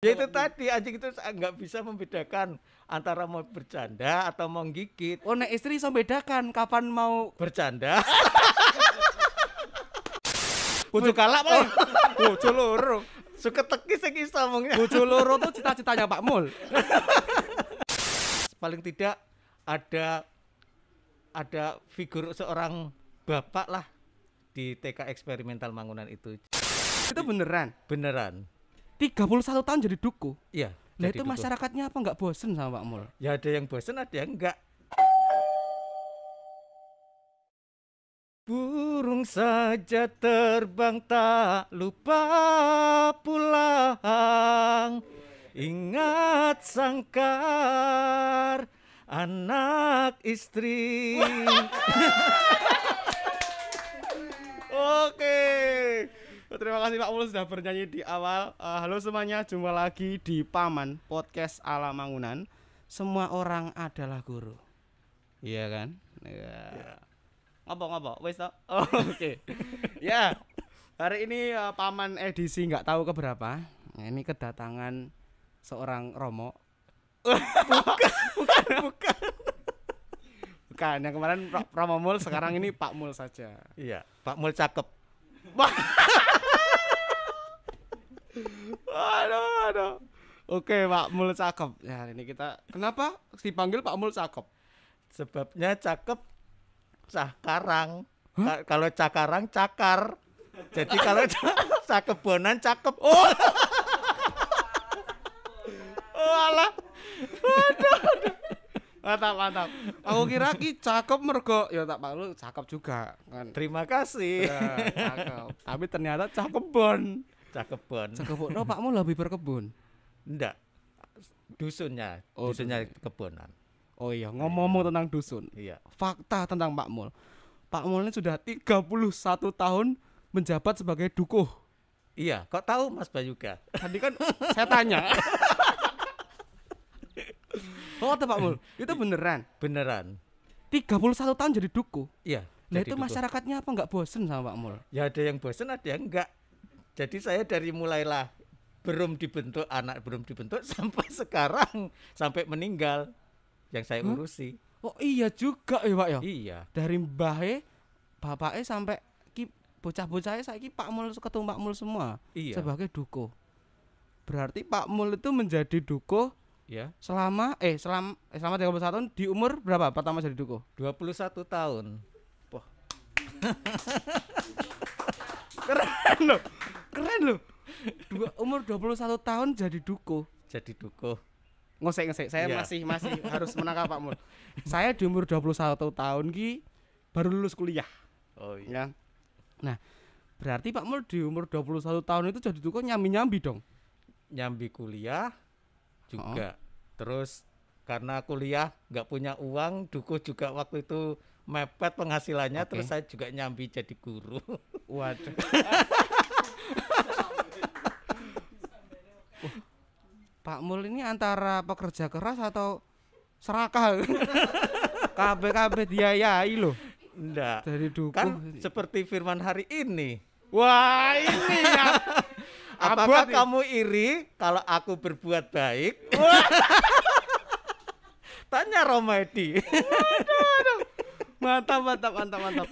Ya itu tadi anjing itu nggak bisa membedakan antara mau bercanda atau mau gigit. Oh, nek istri iso bedakan kapan mau Bercanda. bojo galak paling. Bojo loro. Suka teki sing iso omongnya. Bojo loro tuh cita-citanya Pak Mul. Paling tidak ada figur seorang bapak lah di TK eksperimental Mangunan itu. Itu beneran. Beneran. 31 tahun jadi duku. Iya. Nah jadi itu duku. masyarakatnya apa nggak bosen sama Pak Mul? Ya ada yang bosen, ada yang enggak. Burung saja terbang tak lupa pulang. Ingat sangkar anak istri. Oke. Terima kasih Pak Mul sudah bernyanyi di awal. Halo semuanya, jumpa lagi di Paman Podcast ala Mangunan. Semua orang adalah guru. Iya kan? Iya. Ngapa? Wes toh? Oh, oke. Ya. Hari ini Paman edisi nggak tahu keberapa. Nah, ini kedatangan seorang Romo. Bukan, yang kemarin Romo Mul, sekarang ini Pak Mul saja. Iya, Pak Mul cakep. Aduh. Oke, Pak Mul cakep. Ya, ini kita kenapa dipanggil Pak Mul cakep? Sebabnya cakep cakarang. Kalau cakarang cakar. Jadi kalau cakebonan cakep. Oh. Alah. Aduh. Mantap. Aku kira ki cakep mergo ya tak Pak Mul cakep juga kan. Terima kasih. Ya, cakep. Tapi ternyata cakebon. Cakebon. Cakebon. No, Pak Mul lebih berkebun. Enggak. Dusunnya, Oh, dusunnya kebonan. Oh iya, ngomong tentang dusun. Iya. Fakta tentang Pak Mul. Pak Mul ini sudah 31 tahun menjabat sebagai dukuh. Iya, kok tahu Mas Bayuga? Tadi kan saya tanya. Oh, Pak Mul, itu beneran. Beneran. 31 tahun jadi dukuh. Iya. Nah jadi itu dukuh. masyarakatnya apa nggak bosen sama Pak Mul? Ya ada yang bosen, ada yang enggak. Jadi saya dari mulailah belum dibentuk sampai sekarang, sampai meninggal yang saya urusi. Oh iya juga ya Pak ya. Iya. Dari mbahnya, bapaknya sampai ki bocah-bocahnya saiki Pak Mul ketemu Pak Mul semua. Iya. Sebagai dukuh. Berarti Pak Mul itu menjadi dukuh Ya. selama 31 tahun di umur berapa pertama jadi dukuh? 21 tahun. Wah. Keren loh. Umur 21 tahun jadi dukuh. Jadi dukuh. Ngosek. Saya Iya. masih harus menangkap Pak Mul. Saya di umur 21 tahun ki baru lulus kuliah. Oh iya. Ya. Nah, berarti Pak Mul di umur 21 tahun itu jadi dukuh nyambi-nyambi dong. Nyambi kuliah juga. Terus karena kuliah nggak punya uang, dukuh juga waktu itu mepet penghasilannya. Oke. Terus saya juga nyambi jadi guru. Waduh. Pak Mul ini antara pekerja keras atau serakah? KB diayai loh. Enggak. Dari dukuh. Kan seperti firman hari ini. Wah, ini ya. Apakah Abad kamu iri kalau aku berbuat baik? Tanya Romedi. Mantap.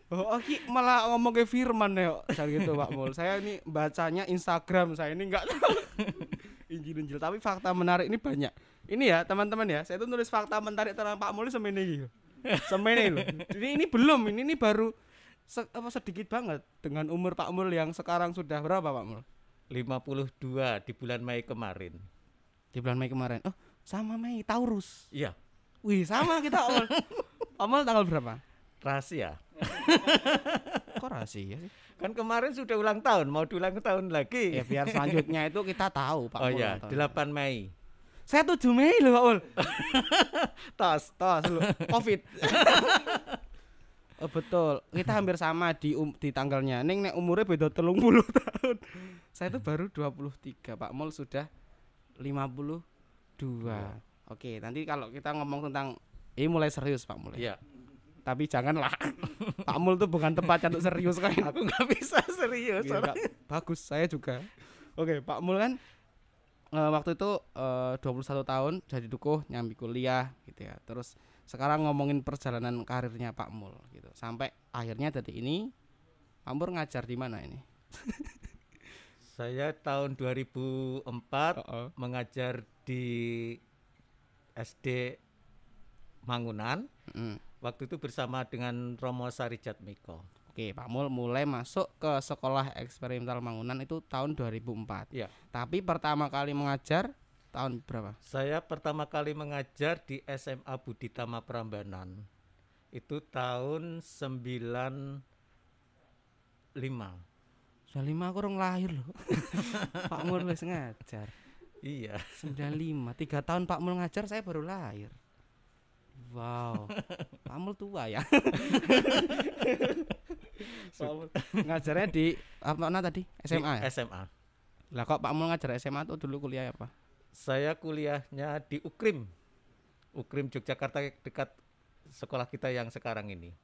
Oh, Ki malah ngomong ke firman ya, kayak gitu Pak Mul. Saya ini bacanya Instagram, saya ini enggak tahu Injil, tapi fakta menarik ini banyak. Ini ya teman-teman ya, saya tuh nulis fakta menarik tentang Pak Mul semene iki. Semene loh. Ini belum, ini baru sedikit banget dengan umur Pak Mul yang sekarang sudah berapa Pak Mul? 52 di bulan Mei kemarin. Di bulan Mei kemarin. Oh, sama Mei Taurus. Iya, Wih, sama kita Pak Mul. Pak Mul tanggal berapa? rahasia. Kok rahasia sih? Kan kemarin sudah ulang tahun, mau diulang tahun lagi. Ya biar selanjutnya itu kita tahu Pak Oh Mul. iya, 8 Mei. Saya 7 Mei loh Pak Mul. Tos. Lu Covid. Oh betul. Kita hampir sama di tanggalnya. Ning nek umurnya beda 30 tahun. Saya tuh baru 23, Pak Mul sudah 52. Oke, nanti kalau kita ngomong tentang ini mulai serius Pak Mul. Iya. Tapi janganlah. Pak Mul tuh bukan tempatnya untuk serius kan. Aku nggak bisa serius. Ya, bagus, saya juga. Oke, Pak Mul kan waktu itu 21 tahun jadi dukuh nyambi kuliah gitu ya. Terus sekarang ngomongin perjalanan karirnya Pak Mul gitu. Sampai akhirnya tadi ini Pak Mul ngajar di mana ini? Saya tahun 2004 Oh. mengajar di SD Mangunan. Waktu itu bersama dengan Romo Sarijat Miko. Oke, Pak Mul mulai masuk ke sekolah eksperimental Mangunan itu tahun 2004. Ya. Tapi pertama kali mengajar tahun berapa? Saya pertama kali mengajar di SMA Budi Tama Prambanan. Itu tahun 95. Sudah 5 aku orang lahir loh. Pak Mul wis ngajar. Iya. 95, 3 tahun Pak Mul ngajar saya baru lahir. Wow. Pak Mul tua ya. Pak Mul ngajarnya di apa tadi? SMA ya? SMA. Lah kok Pak Mul ngajar SMA tuh dulu kuliah apa? Saya kuliahnya di UKRIM. UKRIM Yogyakarta dekat sekolah kita yang sekarang ini.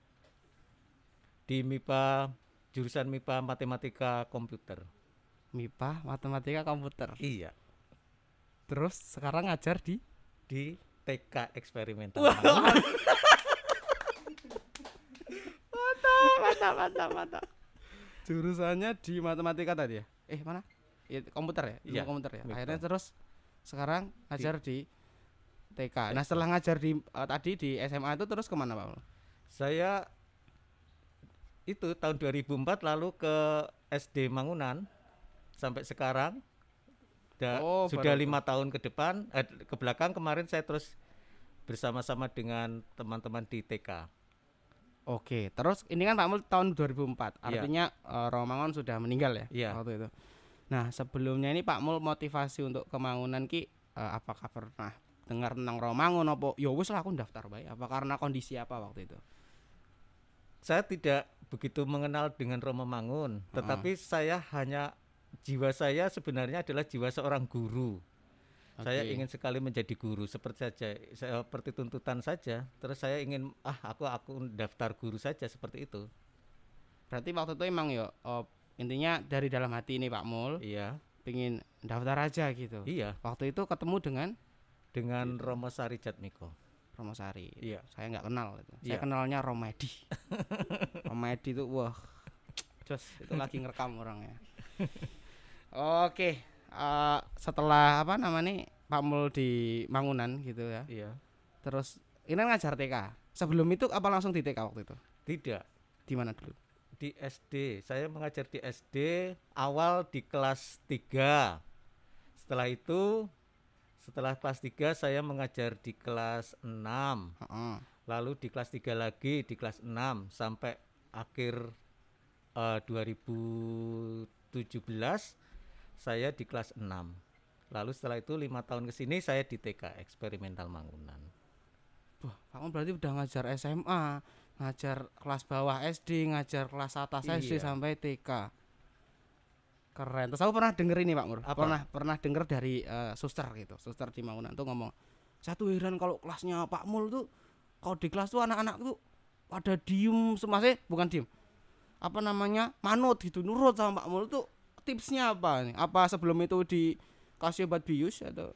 Di MIPA, jurusan MIPA Matematika Komputer. MIPA, matematika komputer. Iya. Terus sekarang ngajar di TK eksperimental. Mantap. Jurusannya di matematika tadi ya? Mana? Ya, komputer ya? Iya, Ilmu komputer ya. MIPA. Akhirnya terus sekarang ngajar di TK. Nah, setelah ngajar di tadi di SMA itu terus kemana Pak Mul? Saya itu tahun 2004 lalu ke SD Mangunan sampai sekarang. Sudah 5 tahun ke depan, ke belakang kemarin saya terus bersama-sama dengan teman-teman di TK. Oke, terus ini kan Pak Mul tahun 2004, artinya Romangun sudah meninggal ya Iya. waktu itu. Nah sebelumnya ini Pak Mul motivasi untuk kemangunan ki apakah pernah dengar tentang Romangun apa? Ya wis lah aku daftar baik. Apa karena kondisi apa waktu itu? Saya tidak begitu mengenal dengan Romo Mangun, tetapi saya hanya jiwa saya sebenarnya adalah jiwa seorang guru. Saya ingin sekali menjadi guru seperti tuntutan saja. Terus saya ingin aku daftar guru saja seperti itu. Berarti waktu itu emang ya intinya dari dalam hati ini Pak Mul. Iya. Pengen daftar aja gitu. Iya. Waktu itu ketemu dengan Romo Sarijat Miko. Romo Sari. Iya. Saya nggak kenal itu. Saya Iya. kenalnya Romedi. Romedi itu wah, jos itu lagi ngerekam orangnya. Oke. Setelah apa namanya Pak Mul di Mangunan gitu ya. Iya. Terus ini kan ngajar TK. Sebelum itu apa langsung di TK waktu itu? Tidak. Di mana dulu? Di SD. Saya mengajar di SD awal di kelas 3. Setelah itu setelah kelas 3 saya mengajar di kelas 6. Lalu di kelas 3 lagi di kelas 6 sampai akhir 2017 saya di kelas 6. Lalu setelah itu 5 tahun ke sini saya di TK eksperimental Mangunan. Wah, Pak Mul berarti udah ngajar SMA, ngajar kelas bawah SD, ngajar kelas atas SD sampai TK. Keren. Terus aku pernah denger ini Pak Mul. Pernah denger dari suster gitu. Suster di Mangunan tuh ngomong, "Saya tuh heran kalau kelasnya Pak Mul tuh kalau di kelas tuh anak-anak tuh pada diem semasa bukan diem. Apa namanya? Manut gitu, nurut sama Pak Mul tuh. Tipsnya apa nih? Apa sebelum itu dikasih obat bius atau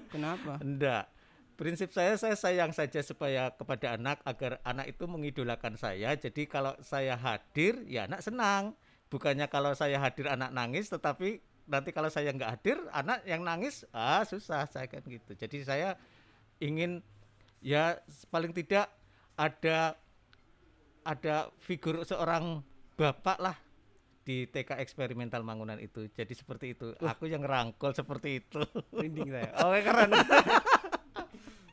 kenapa?" Enggak. Prinsip saya sayang saja supaya kepada anak agar anak itu mengidolakan saya. Jadi kalau saya hadir ya anak senang. Bukannya kalau saya hadir anak nangis, tetapi nanti kalau saya nggak hadir anak yang nangis susah saya kan gitu. Jadi saya ingin ya paling tidak ada figur seorang bapak lah di TK eksperimental Mangunan itu. Jadi seperti itu. Aku yang rangkul seperti itu. Rinding saya. Oke, keren.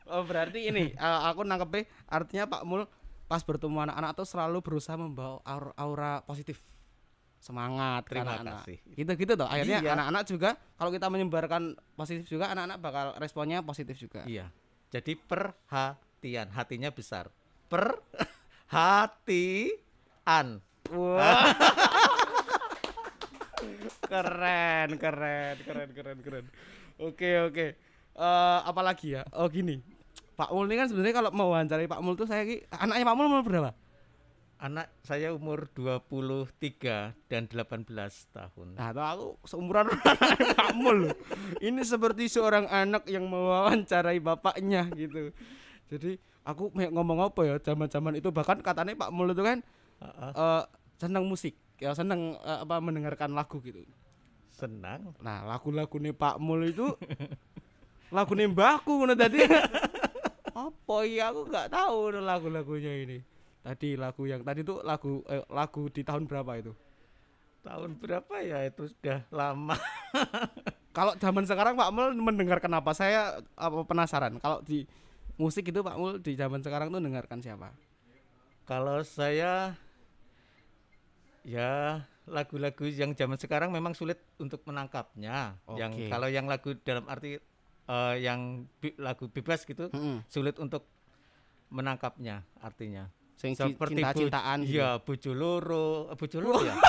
Oh berarti ini aku nangkepnya artinya Pak Mul pas bertemu anak-anak tuh selalu berusaha membawa aura positif, semangat ke Terima anak-anak. kasih. Gitu toh. Akhirnya Iya. anak-anak juga kalau kita menyebarkan positif juga anak-anak bakal responnya positif juga. Iya. Jadi perhatian, hatinya besar. Perhatian. Wah. Keren. Oke. Apalagi ya? Oh gini. Pak Mul ini kan sebenarnya kalau mau wawancari Pak Mul tuh anaknya Pak Mul umur berapa? Anak saya umur 23 dan 18 tahun. Nah, tuh aku seumuran anak Pak Mul. Ini seperti seorang anak yang mewawancarai bapaknya gitu. Jadi aku ngomong apa ya zaman-zaman itu, bahkan katanya Pak Mul itu kan senang musik, ya senang mendengarkan lagu gitu. Senang. Nah, lagu-lagune Pak Mul itu lagune mbahku ngono tadi. Apa ya aku nggak tahu lagu-lagunya ini. Tadi lagu yang tadi tuh lagu di tahun berapa itu? Tahun berapa ya, itu sudah lama. Kalau zaman sekarang Pak Mul mendengarkan apa? Saya penasaran. Kalau di musik itu Pak Mul di zaman sekarang tuh dengarkan siapa? Kalau saya ya lagu-lagu yang zaman sekarang memang sulit untuk menangkapnya. Yang kalau yang lagu dalam arti lagu bebas gitu sulit untuk menangkapnya artinya. Seperti cinta-cintaan gitu. Iya, bojo loro ya.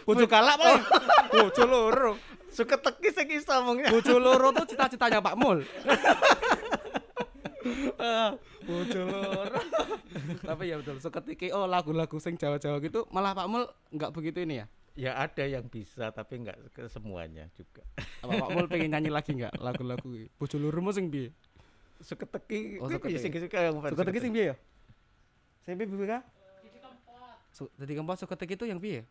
Bojo galak paling. Bojo loro. Suka teki sing iso ngomongnya. Bojo loro tuh cita-citanya Pak Mul. Bojo loro. Tapi ya betul, seketiki lagu-lagu sing Jawa-Jawa gitu malah Pak Mul enggak begitu ini ya. Ya ada yang bisa tapi enggak ke semuanya juga. Apa Pak Mul pengen nyanyi lagi enggak lagu-lagu Bojo loro mu sing piye? Seketeki sing piye ya? Sing piye Bu Ka? Dadi kempot seketiki itu yang piye?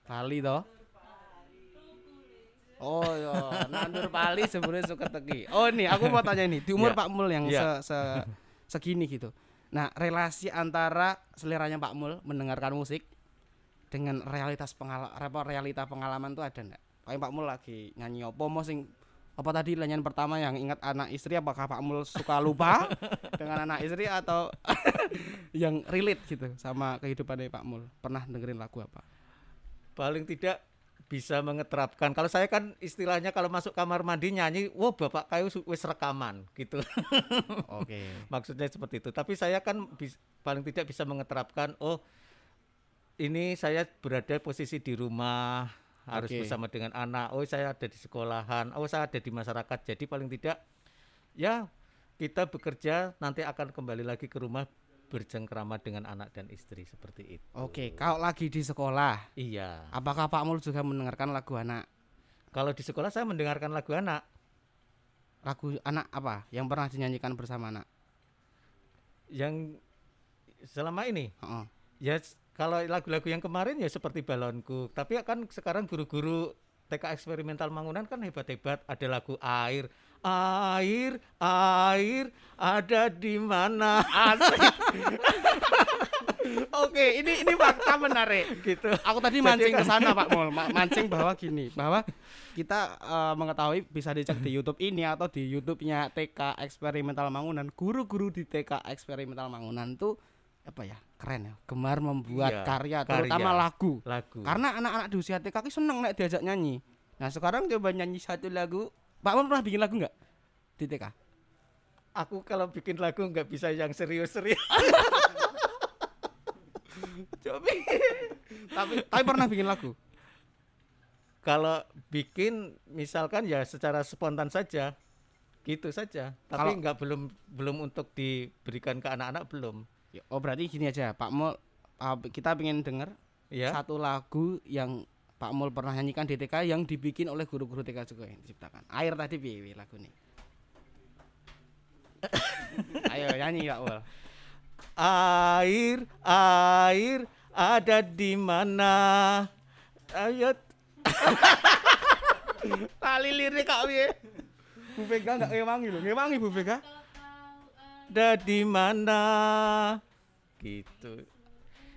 Pali toh? Oh ya, nandur pali sebenarnya seketeki. Oh nih, aku mau tanya ini, di umur Pak Mul yang segini gitu. Nah, relasi antara seleranya Pak Mul mendengarkan musik dengan realita pengalaman tuh ada enggak? Kayak Pak Mul lagi nyanyi apa tadi nyanyian pertama yang ingat anak istri, apakah Pak Mul suka lupa dengan anak istri atau yang relate gitu sama kehidupannya Pak Mul? Pernah dengerin lagu apa? Paling tidak bisa mengeterapkan. Kalau saya kan istilahnya kalau masuk kamar mandi nyanyi, wah bapak kayu wis rekaman gitu. Oke. Maksudnya seperti itu. Tapi saya kan paling tidak bisa mengeterapkan, ini saya berada posisi di rumah, harus bersama dengan anak. Saya ada di sekolahan. Saya ada di masyarakat. Jadi paling tidak ya kita bekerja nanti akan kembali lagi ke rumah bercengkrama dengan anak dan istri seperti itu. Oke, kalau lagi di sekolah. Iya. Apakah Pak Mul juga mendengarkan lagu anak? Kalau di sekolah saya mendengarkan lagu anak. Lagu anak apa yang pernah dinyanyikan bersama anak? Yang selama ini? Ya kalau lagu-lagu yang kemarin ya seperti Balonku. Tapi kan sekarang guru-guru TK eksperimental Mangunan kan hebat-hebat. Ada lagu Air ada di mana. Asik. Oke, ini fakta menarik gitu. Aku tadi mancing ke sana Pak Mul, mancing bahwa kita mengetahui bisa dicek di YouTube ini atau di YouTube-nya TK Eksperimental Mangunan. Guru-guru di TK Eksperimental Mangunan tuh apa ya, keren ya, gemar membuat karya terutama lagu. Karena anak-anak di usia TK seneng nek diajak nyanyi. Nah sekarang coba nyanyi satu lagu. Pak Mul pernah bikin lagu nggak di TK? Aku kalau bikin lagu nggak bisa yang serius-serius. tapi pernah bikin lagu? Kalau bikin misalkan ya secara spontan saja, gitu saja. Tapi belum untuk diberikan ke anak-anak belum. Oh berarti gini aja, Pak Mul, kita pengen denger satu lagu yang Pak Mul pernah nyanyikan di TK yang dibikin oleh guru-guru TK juga yang diciptakan. Air tadi piye lagu ini? Ayo nyanyi Pak Mul. Air ada di mana? Ayo. Tali lirik kok piye? Bu Vega enggak ngewangi lho. Ngewangi Bu Vega. Ada di mana? Gitu.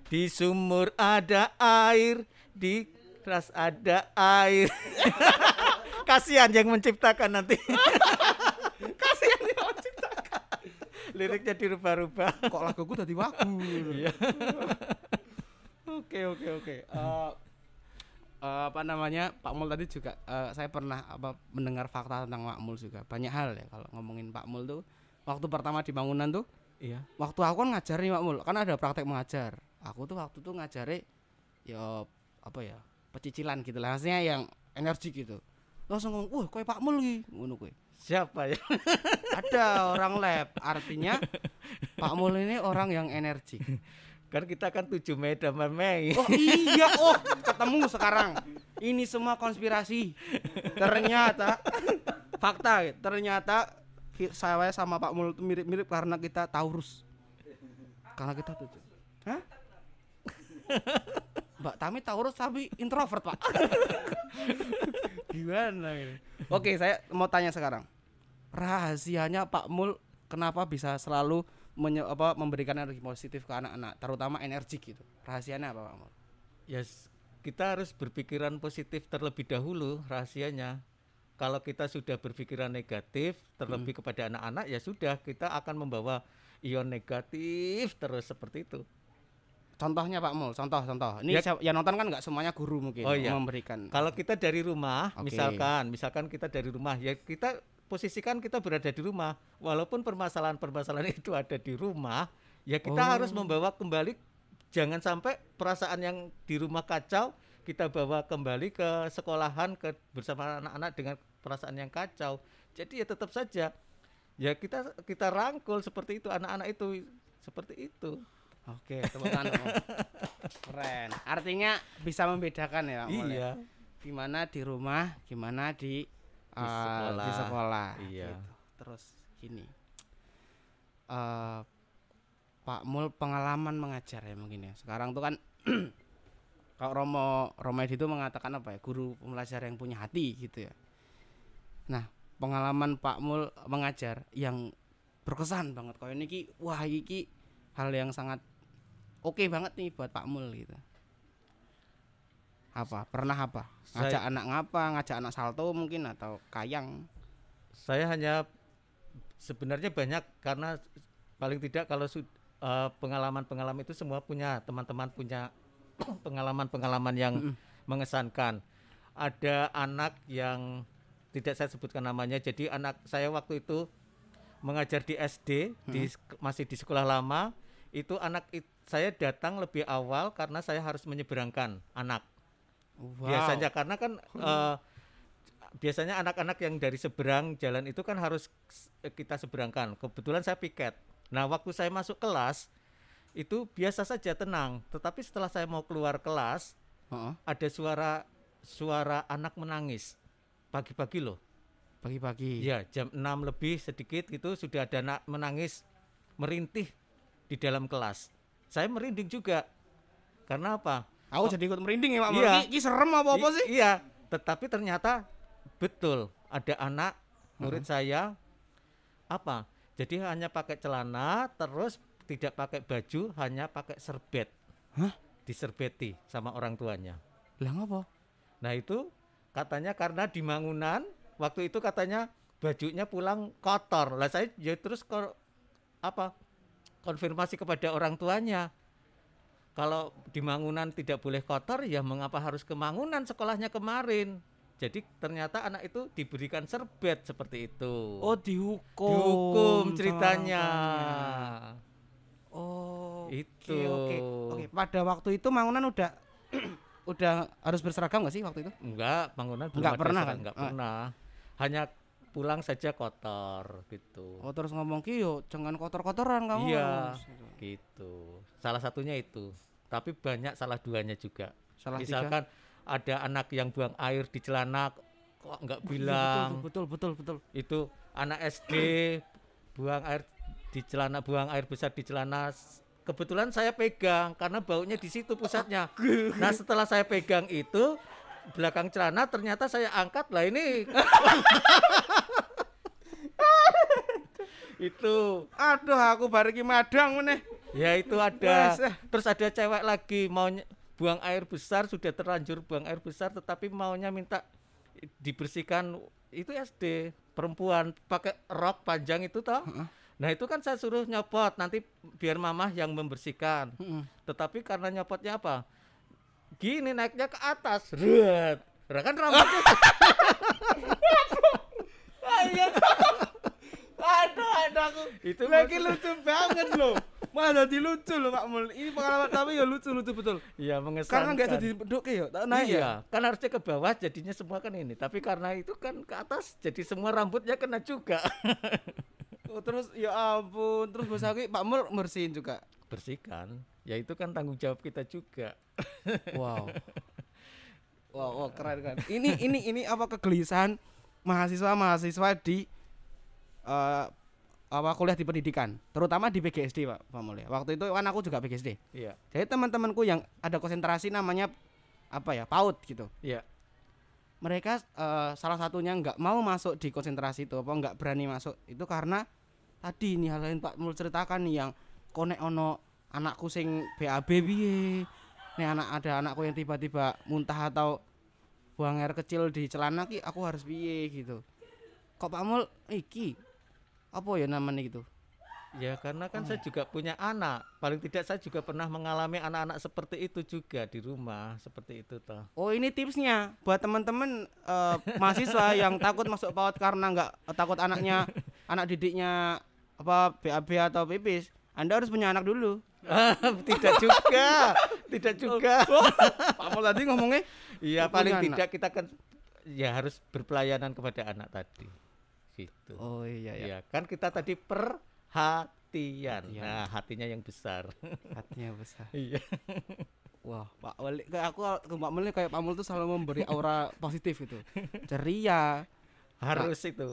Di sumur ada air, di keras ada air. Kasihan yang menciptakan nanti. Kasihan yang menciptakan. Liriknya dirubah-rubah. Kok laguku tadi wagu. Iya. Oke. Apa namanya, Pak Mul tadi juga saya pernah mendengar fakta tentang Pak Mul juga. Banyak hal ya kalau ngomongin Pak Mul tuh. Waktu pertama di Mangunan tuh, waktu aku kan ngajar nih Pak Mul, kan ada praktek mengajar. Aku tuh waktu tuh ngajari ya apa ya, pecicilan gitu lah, maksudnya yang energi gitu. Langsung ngomong, "Wah, kowe Pak Mul iki." Ngono kowe. Siapa ya? Ada orang lab, artinya Pak Mul ini orang yang energik. Kan kita kan 7 Mei dan Mei. Oh iya, oh ketemu sekarang. Ini semua konspirasi. Ternyata fakta, ternyata saya sama Pak Mul itu mirip-mirip karena kita Taurus. Karena kita 7. Hah? Mbak Tami Taurus tapi introvert, Pak. Gimana ini? Oke, saya mau tanya sekarang. Rahasianya Pak Mul kenapa bisa selalu memberikan energi positif ke anak-anak, terutama energik gitu. Rahasianya apa, Pak Mul? Kita harus berpikiran positif terlebih dahulu rahasianya. Kalau kita sudah berpikiran negatif terlebih kepada anak-anak, ya sudah kita akan membawa ion negatif terus seperti itu. Contohnya Pak Mul, contoh. Ini yang nonton kan nggak semuanya guru mungkin memberikan. Kalau kita dari rumah, misalkan kita dari rumah, ya kita posisikan kita berada di rumah. Walaupun permasalahan itu ada di rumah, ya kita harus membawa kembali. Jangan sampai perasaan yang di rumah kacau kita bawa kembali ke sekolahan bersama anak-anak dengan perasaan yang kacau. Jadi ya tetap saja ya kita rangkul seperti itu anak-anak itu seperti itu. Oke, tepuk tangan. Keren. Artinya bisa membedakan ya, Pak Mul. Iya. Gimana di rumah, gimana di sekolah. Iya. Gitu. Terus gini. Pak Mul pengalaman mengajar ya mungkin ya. Sekarang tuh kan kalau Romo Edi itu mengatakan apa ya? Guru pembelajar yang punya hati gitu ya. Nah, pengalaman Pak Mul mengajar yang berkesan banget kayak ini wah iki hal yang sangat oke banget nih buat Pak Mul gitu. Apa? Pernah apa? Ngajak anak ngapa? Ngajak anak salto mungkin atau kayang? Saya hanya sebenarnya banyak karena paling tidak kalau pengalaman itu semua teman-teman punya pengalaman yang mengesankan. Ada anak yang tidak saya sebutkan namanya. Jadi anak saya waktu itu mengajar di SD, masih di sekolah lama. Itu saya datang lebih awal karena saya harus menyeberangkan anak. Wow. Biasanya karena kan biasanya anak-anak yang dari seberang jalan itu kan harus kita seberangkan. Kebetulan saya piket. Nah, waktu saya masuk kelas itu biasa saja tenang, tetapi setelah saya mau keluar kelas, ada suara anak menangis. Pagi-pagi loh. Pagi-pagi. Ya, jam 6 lebih sedikit gitu sudah ada anak menangis merintih di dalam kelas. Saya merinding juga. Karena apa? Aku jadi ikut merinding ya, Pak. Iya. Ini serem apa sih? Iya, tetapi ternyata betul ada anak murid saya apa? Jadi hanya pakai celana, terus tidak pakai baju, hanya pakai serbet. Hah? Diserbeti sama orang tuanya. Lah ngapa? Nah itu katanya karena di Mangunan waktu itu katanya bajunya pulang kotor. Lah saya ya terus konfirmasi kepada orang tuanya. Kalau di Mangunan tidak boleh kotor, ya mengapa harus ke Mangunan sekolahnya kemarin? Jadi ternyata anak itu diberikan serbet seperti itu. Oh, dihukum. Dihukum ceritanya. Oh, itu. Oke. Pada waktu itu Mangunan udah udah harus berseragam nggak sih waktu itu? Enggak, Mangunan belum enggak pernah kan? Enggak pernah. Hanya pulang saja kotor gitu. Oh, terus ngomong yo jangan kotor-kotoran kamu. Iya. Gitu. Salah satunya itu. Tapi banyak salah duanya juga. Misalkan ada anak yang buang air di celana kok enggak bilang. Betul. Itu anak SD buang air di celana, buang air besar di celana. Kebetulan saya pegang karena baunya di situ pusatnya. Nah, setelah saya pegang itu belakang celana ternyata saya angkat lah ini. Itu. Aduh, aku bariki madang meneh. Ya itu ada. Terus ada cewek lagi mau buang air besar, sudah terlanjur buang air besar tetapi maunya minta dibersihkan. Itu SD, perempuan pakai rok panjang itu toh. Nah itu kan saya suruh nyopot nanti biar mamah yang membersihkan. Tetapi karena nyopotnya apa? Gini naiknya ke atas. Ret. Kan rambutnya. Aduh aku. Itu lagi lucu banget loh. Malah jadi lucu loh Pak Mul. Ini pengalaman tapi ya lucu betul. Iya, mengesankan. Karena enggak jadi pedoke ya, tak naik iya, ya. kan harusnya ke bawah jadinya semua kan ini. Tapi karena itu kan ke atas jadi semua rambutnya kena juga. Oh, terus ya ampun, terus besok Pak Mul bersihin juga. Bersihkan. Ya itu kan tanggung jawab kita juga. Wow. Wow, keren kan. Ini apa kegelisahan mahasiswa di apa kuliah di pendidikan, terutama di PGSD Pak Mul ya. Waktu itu kan aku juga PGSD. Iya. Jadi teman-temanku yang ada konsentrasi namanya apa ya, PAUD gitu. Iya. Mereka salah satunya nggak mau masuk di konsentrasi itu, apa nggak berani masuk itu karena tadi ini hal lain Pak Mul ceritakan nih, yang konek ono anakku sing BAB piye. Nih ada anakku yang tiba-tiba muntah atau buang air kecil di celana ki, aku harus piye gitu. Kok Pak Mul iki apa ya namanya gitu? Ya karena kan saya juga punya anak. Paling tidak saya juga pernah mengalami anak-anak seperti itu juga di rumah, seperti itu toh. Oh, ini tipsnya buat teman-teman mahasiswa yang takut masuk PAUD karena nggak takut anak didiknya apa BAB atau pipis. Anda harus punya anak dulu. Tidak juga, tidak juga. Pak Mul tadi ngomongnya Iya, punya paling anak. tidak kita kan ya harus berpelayanan kepada anak tadi. Gitu. Oh iya ya. Ya, kan kita tadi perhatian. Iya. Nah, hatinya yang besar. Hatinya besar. Iya. Wah, Pak Mul kayak aku ke Pak Mul kayak Pak Mul tuh selalu memberi aura positif gitu. Ceria, Harus itu.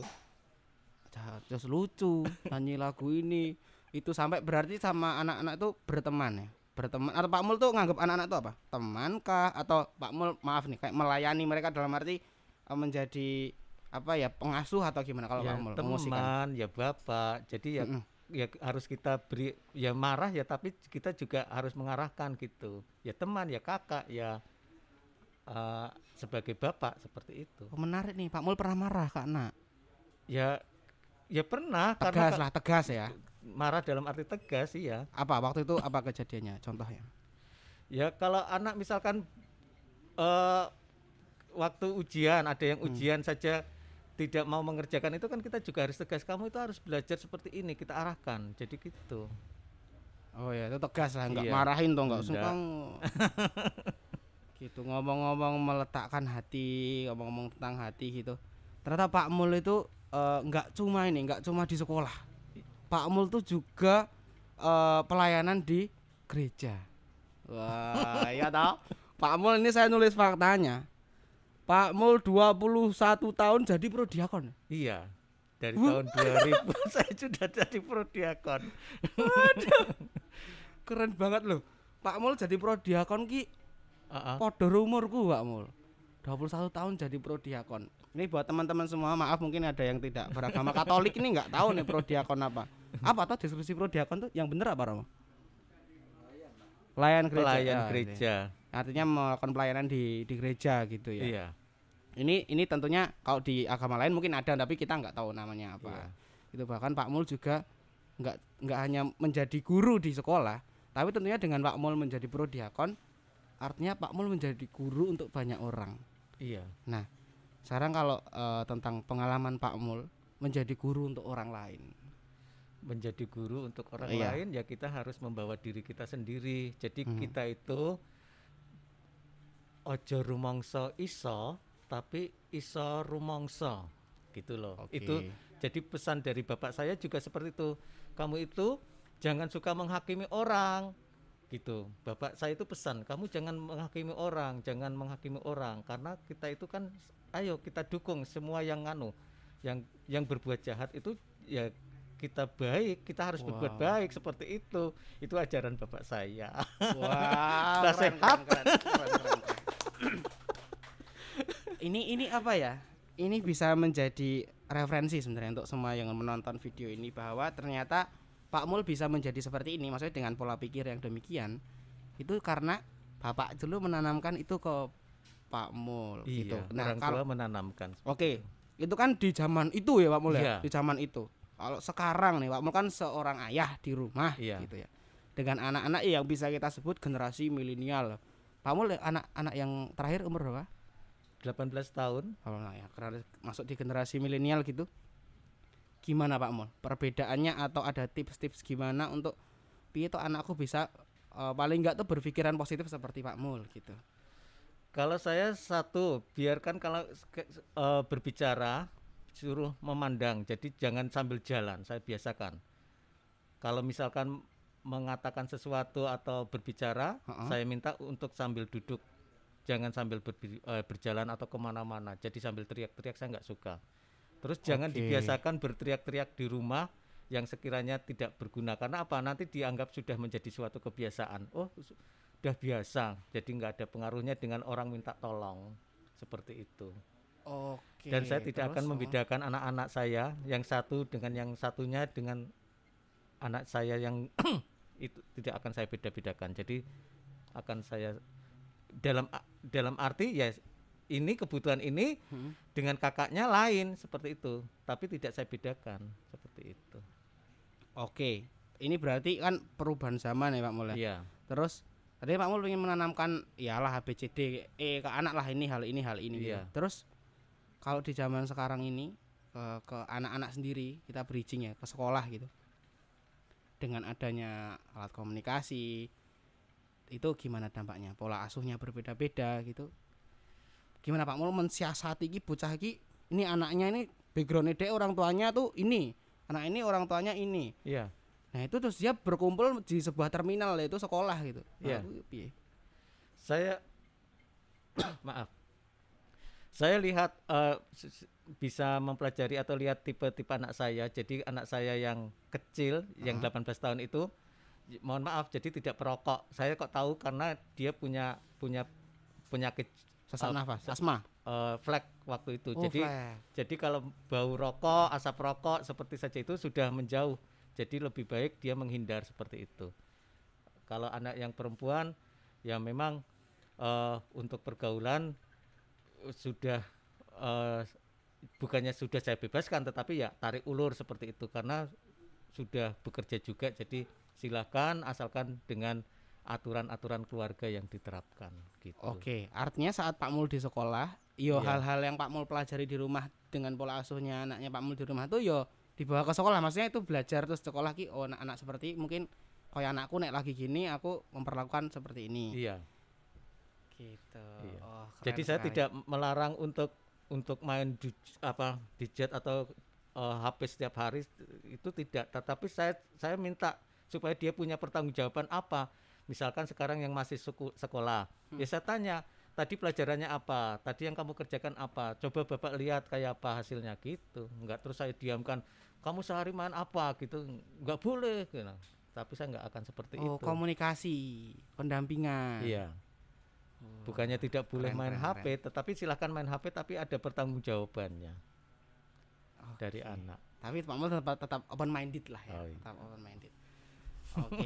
terus lucu, nyanyi lagu ini. Itu sampai berarti sama anak-anak itu berteman ya. Berteman atau Pak Mul tuh nganggap anak-anak itu apa? Teman kah, atau Pak Mul maaf nih kayak melayani mereka dalam arti menjadi apa ya, pengasuh atau gimana kalau Ya, Pak Mul memosikan? teman, ya bapak. Jadi ya ya harus kita beri, ya marah ya, tapi kita juga harus mengarahkan gitu. Ya teman, ya kakak, ya sebagai bapak seperti itu. Oh, menarik nih, Pak Mul pernah marah ke anak? Ya pernah, Tegas karena lah, tegas ya. marah dalam arti tegas ya. Apa waktu itu apa kejadiannya? Contohnya? Ya kalau anak misalkan waktu ujian, ada yang ujian saja tidak mau mengerjakan, itu kan kita juga harus tegas. Kamu itu harus belajar seperti ini, kita arahkan. Jadi gitu. Oh ya, itu tegas lah, nggak Iya. marahin toh, nggak Nggak. suka. Gitu, ngomong-ngomong meletakkan hati, ngomong-ngomong tentang hati gitu. Ternyata Pak Mul itu nggak cuma di sekolah. Pak Mul tuh juga pelayanan di gereja. Wah, iya toh. Pak Mul ini saya nulis faktanya. Pak Mul 21 tahun jadi prodiakon. Iya. Dari tahun 2000 saya sudah jadi prodiakon. Keren banget loh. Pak Mul jadi prodiakon ki Uh-uh. podo umurku Pak Mul. 21 tahun jadi prodiakon. Ini buat teman-teman semua, maaf mungkin ada yang tidak beragama Katolik ini nggak tahu nih prodiakon apa. Apa tuh deskripsi prodiakon tuh yang bener apa, Romo? Pelayan gereja. Pelayan Ya, gereja. artinya melakukan pelayanan di gereja gitu ya. Iya. Ini tentunya kalau di agama lain mungkin ada, tapi kita nggak tahu namanya apa. Iya. Itu bahkan Pak Mul juga nggak hanya menjadi guru di sekolah, tapi tentunya dengan Pak Mul menjadi prodiakon, artinya Pak Mul menjadi guru untuk banyak orang. Iya. Nah, sekarang kalau tentang pengalaman Pak Mul menjadi guru untuk orang lain. Menjadi guru untuk orang Iya. lain, ya kita harus membawa diri kita sendiri. Jadi Mhm. kita itu ojo rumangsa iso, tapi iso rumangsa, gitu loh. Oke. Itu jadi pesan dari bapak saya juga seperti itu. Kamu itu jangan suka menghakimi orang, gitu. Bapak saya itu pesan, kamu jangan menghakimi orang, karena kita itu kan, ayo kita dukung semua yang yang berbuat jahat itu, ya kita baik, kita harus berbuat Wow. baik seperti itu. Itu ajaran bapak saya. Wah, Nasihat. keren. Ini apa ya? Ini bisa menjadi referensi sebenarnya untuk semua yang menonton video ini, bahwa ternyata Pak Mul bisa menjadi seperti ini, maksudnya dengan pola pikir yang demikian. Itu karena Bapak dulu menanamkan itu ke Pak Mul gitu. Iya, Nah, orang kalau tua menanamkan. oke, itu kan di zaman itu ya Pak Mul Iya. ya, di zaman itu. Kalau sekarang nih Pak Mul kan seorang ayah di rumah Iya. gitu ya. Dengan anak-anak yang bisa kita sebut generasi milenial. Pak Mul anak-anak yang terakhir umur berapa? 18 tahun. Kalau ya, karena masuk di generasi milenial gitu. Gimana Pak Mul? Perbedaannya atau ada tips-tips gimana untuk piye tuh anakku bisa paling enggak tuh berpikiran positif seperti Pak Mul gitu. Kalau saya satu, biarkan kalau berbicara suruh memandang. Jadi jangan sambil jalan, saya biasakan. Kalau misalkan mengatakan sesuatu atau berbicara, saya minta untuk sambil duduk, jangan sambil berjalan atau kemana-mana. Jadi sambil teriak-teriak saya nggak suka. Terus jangan dibiasakan berteriak-teriak di rumah yang sekiranya tidak berguna. Karena apa? Nanti dianggap sudah menjadi suatu kebiasaan. Oh, sudah biasa. Jadi nggak ada pengaruhnya dengan orang minta tolong seperti itu. Dan saya tidak akan membedakan anak-anak saya yang satu dengan yang satunya dengan anak saya yang itu tidak akan saya beda-bedakan. Jadi akan saya dalam arti ya ini kebutuhan ini dengan kakaknya lain seperti itu, tapi tidak saya bedakan seperti itu. Oke, ini berarti kan perubahan zaman ya Pak Mul. Iya. Terus tadi Pak Mul ingin menanamkan yalah ABCD ke anak lah, ini hal ini Iya. gitu. Terus kalau di zaman sekarang ini ke anak-anak sendiri kita bridging ya ke sekolah gitu. Dengan adanya alat komunikasi itu gimana dampaknya? Pola asuhnya berbeda-beda gitu. Gimana Pak Mul mensiasati iki bocah iki, ini anaknya ini background-nya dia orang tuanya tuh ini, anak ini orang tuanya ini. Iya. Nah itu terus dia berkumpul di sebuah terminal yaitu sekolah gitu. Iya. Saya maaf. Saya lihat bisa mempelajari atau lihat tipe-tipe anak saya. Jadi anak saya yang kecil, yang 18 tahun itu, mohon maaf, jadi tidak perokok. Saya kok tahu karena dia punya penyakit sesak nafas, asma. Flek waktu itu. Flek. Jadi kalau bau rokok, asap rokok seperti saja itu sudah menjauh. Jadi lebih baik dia menghindar seperti itu. Kalau anak yang perempuan, ya memang untuk pergaulan sudah bukannya sudah saya bebaskan, tetapi ya tarik ulur seperti itu karena sudah bekerja juga. Jadi silakan asalkan dengan aturan-aturan keluarga yang diterapkan gitu. Oke, artinya saat Pak Mul di sekolah, hal-hal yang Pak Mul pelajari di rumah dengan pola asuhnya anaknya Pak Mul di rumah tuh dibawa ke sekolah. Maksudnya itu belajar terus sekolah anak-anak seperti mungkin kayak anakku nek lagi gini aku memperlakukan seperti ini. Iya. Gitu. Iya. Jadi saya tidak melarang untuk main gadget atau HP setiap hari, itu tidak. Tetapi saya minta supaya dia punya pertanggungjawaban apa. Misalkan sekarang yang masih sekolah, ya saya tanya, tadi pelajarannya apa? Tadi yang kamu kerjakan apa? Coba Bapak lihat kayak apa hasilnya gitu. Enggak terus saya diamkan, kamu sehari main apa gitu. Enggak boleh gitu. Tapi saya enggak akan seperti itu. Komunikasi, pendampingan. Iya. Bukannya tidak boleh main HP, tetapi silahkan main HP tapi ada pertanggungjawabannya dari anak. Tapi Pak Mul tetap open minded lah ya. Tetap open minded. Oke.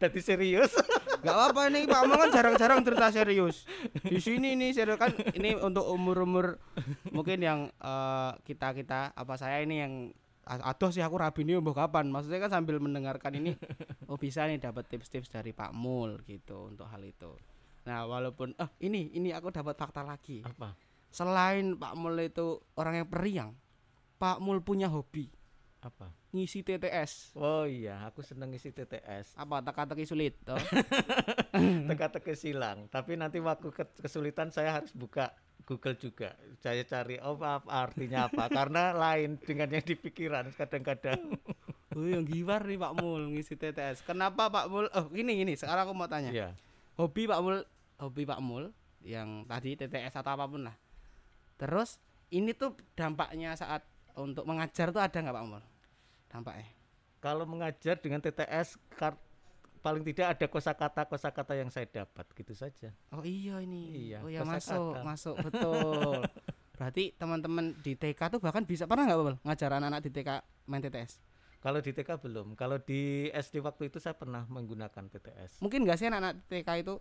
Tadi serius? Gak apa-apa, ini Pak Mul kan jarang-jarang cerita serius. Di sini nih serius kan, ini untuk umur mungkin yang kita apa saya ini yang aduh sih aku rabi ini umur kapan. Maksudnya kan sambil mendengarkan ini bisa nih dapat tips-tips dari Pak Mul gitu untuk hal itu. Nah, walaupun ini aku dapat fakta lagi. Apa? Selain Pak Mul itu orang yang periang, Pak Mul punya hobi. Apa? Ngisi TTS. Oh iya, aku seneng ngisi TTS. Apa teka-teki sulit toh? Teka-teki silang. Tapi nanti waktu kesulitan saya harus buka Google juga. Saya cari apa artinya apa karena lain dengan yang dipikiran kadang-kadang. Yang gibar nih Pak Mul ngisi TTS. Kenapa Pak Mul? Gini, sekarang aku mau tanya. Iya. Hobi Pak Mul yang tadi TTS atau apapun lah. Terus ini tuh dampaknya saat untuk mengajar tuh ada nggak Pak Mul? Dampaknya? Kalau mengajar dengan TTS paling tidak ada kosakata yang saya dapat gitu saja. Oh iya ini. Iya, oh ya masuk betul. Berarti teman-teman di TK tuh bahkan pernah nggak Pak ngajar anak-anak di TK main TTS? Kalau di TK belum. Kalau di SD waktu itu saya pernah menggunakan TTS. Mungkin nggak sih anak-anak TK itu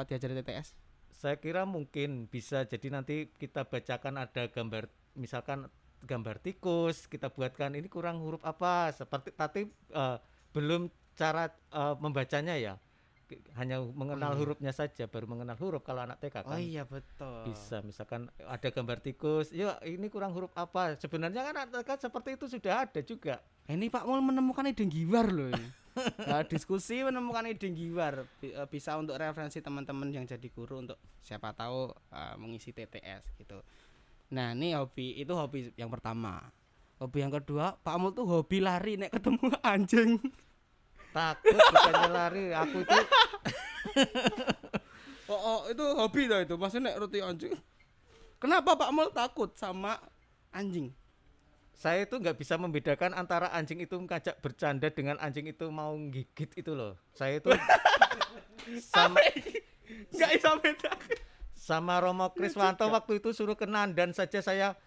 diajari TTS? Saya kira mungkin bisa. Jadi nanti kita bacakan ada gambar, misalkan gambar tikus, kita buatkan ini kurang huruf apa seperti, tapi belum cara membacanya ya. hanya mengenal hurufnya saja, baru mengenal huruf kalau anak TK kan. Oh iya betul. Bisa misalkan ada gambar tikus, yuk ini kurang huruf apa? Sebenarnya kan anak TK seperti itu sudah ada juga. Ini Pak Mul menemukan ide giwar loh ini. Nah, diskusi menemukan ide giwar bisa untuk referensi teman-teman yang jadi guru untuk siapa tahu mengisi TTS gitu. Nah ini hobi yang pertama. Hobi yang kedua Pak Mul tuh hobi lari nek ketemu anjing. Takut bukannya lari, aku itu itu hobi dah itu. Maksudnya nek roti anjing. Kenapa Pak Mul takut sama anjing? saya itu nggak bisa membedakan antara anjing itu ngajak bercanda dengan anjing itu mau gigit itu loh. Saya itu sama nggak bisa bedakan. sama Romo Kriswanto waktu itu suruh ke Nandan saja saya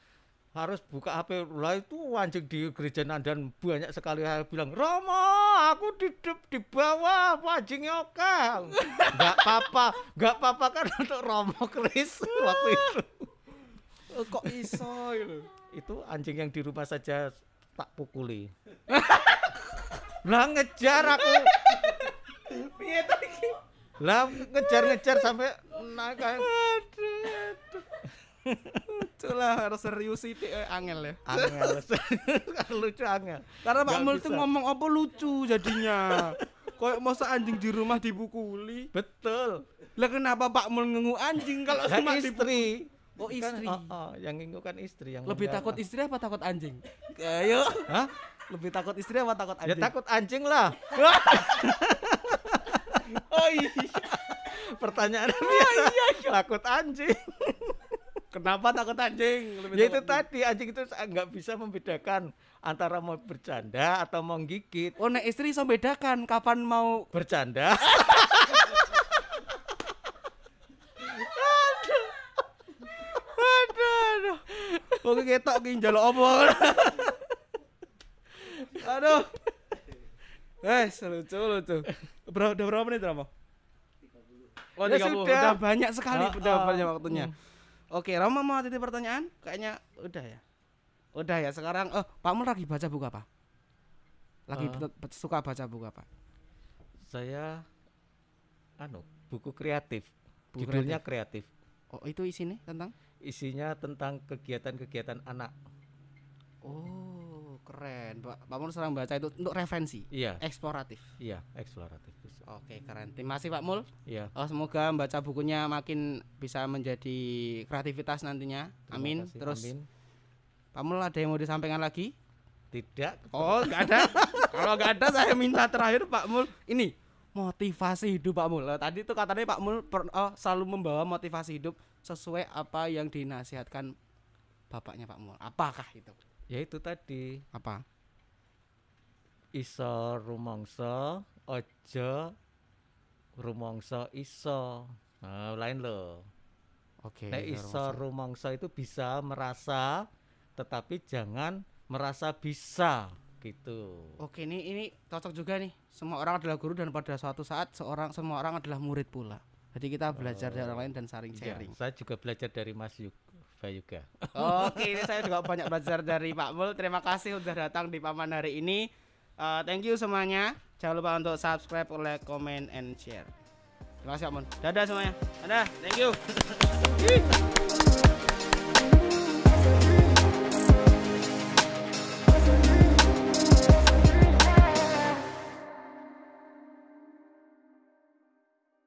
harus buka HP. Lah itu anjing di gereja Nandan banyak sekali. Saya bilang, Romo, aku di bawah, anjingnya oke. Nggak apa-apa kan untuk Romo Kris waktu itu. Kok iso gitu? Itu anjing yang di rumah saja tak pukuli. Lah ngejar aku. Piye to iki? Lah ngejar sampai naik. Itulah harus serius sih angel ya. Angel. Lucu angel. Karena Pak Mul tuh ngomong apa lucu jadinya. Kayak masa anjing di rumah dipukuli. Betul. Lah kenapa Pak Mul ngengu anjing kalau Kan cuma istri. Oh istri. Kan, yang ngingu kan istri yang Lebih menjaga. takut istri apa takut anjing? Ayo. Hah? Lebih takut istri apa takut anjing? Ya takut anjing lah. Oh iya. Pertanyaan biasa. Takut anjing. Kenapa takut anjing? Lebih Ya itu takut tadi anjing itu nggak bisa membedakan antara mau bercanda atau mau gigit. Oh nek istri iso bedakan kapan mau Bercanda. aduh. Oke ketok ki njaluk apa? Aduh. Lucu. Udah berapa menit Ramo? Oh, Ya 30. sudah. Udah banyak sekali, udah banyak waktunya. Hmm. Oke, Ramo mau titip pertanyaan? Kayaknya udah ya. Udah ya, sekarang Pak Mul lagi baca buku apa? Lagi suka baca buku apa? Saya buku kreatif. Buku Judulnya kreatif. Oh, itu isinya tentang? Isinya tentang kegiatan-kegiatan anak. Oh, keren. Pak Mul sering baca itu untuk referensi, Iya, eksploratif. iya, eksploratif. Oke, keren. Terima kasih Pak Mul. Iya. Semoga membaca bukunya makin bisa menjadi kreativitas nantinya. Terima Amin. kasih, Terus amin. Pak Mul ada yang mau disampaikan lagi? Tidak. Oh, nggak ada. Kalau nggak ada, saya minta terakhir Pak Mul. Ini motivasi hidup Pak Mul. Tadi itu katanya Pak Mul selalu membawa motivasi hidup sesuai apa yang dinasihatkan bapaknya Pak Mul. Apakah itu? Ya itu tadi. Apa? Iso rumangsa, ojo rumangsa iso. Nah, lain loh. Oke. Nek iso rumangsa itu bisa merasa, tetapi jangan merasa bisa gitu. Oke, ini cocok juga nih. Semua orang adalah guru dan pada suatu saat semua orang adalah murid pula. Jadi kita belajar dari orang lain dan saling Ya, sharing. saya juga belajar dari Mas Fayuga. Oke, ini saya juga banyak belajar dari Pak Mul. Terima kasih sudah datang di Paman hari ini. Thank you semuanya. Jangan lupa untuk subscribe, like, comment, and share. Terima kasih Pak Mul. Dadah semuanya. Dadah. Thank you.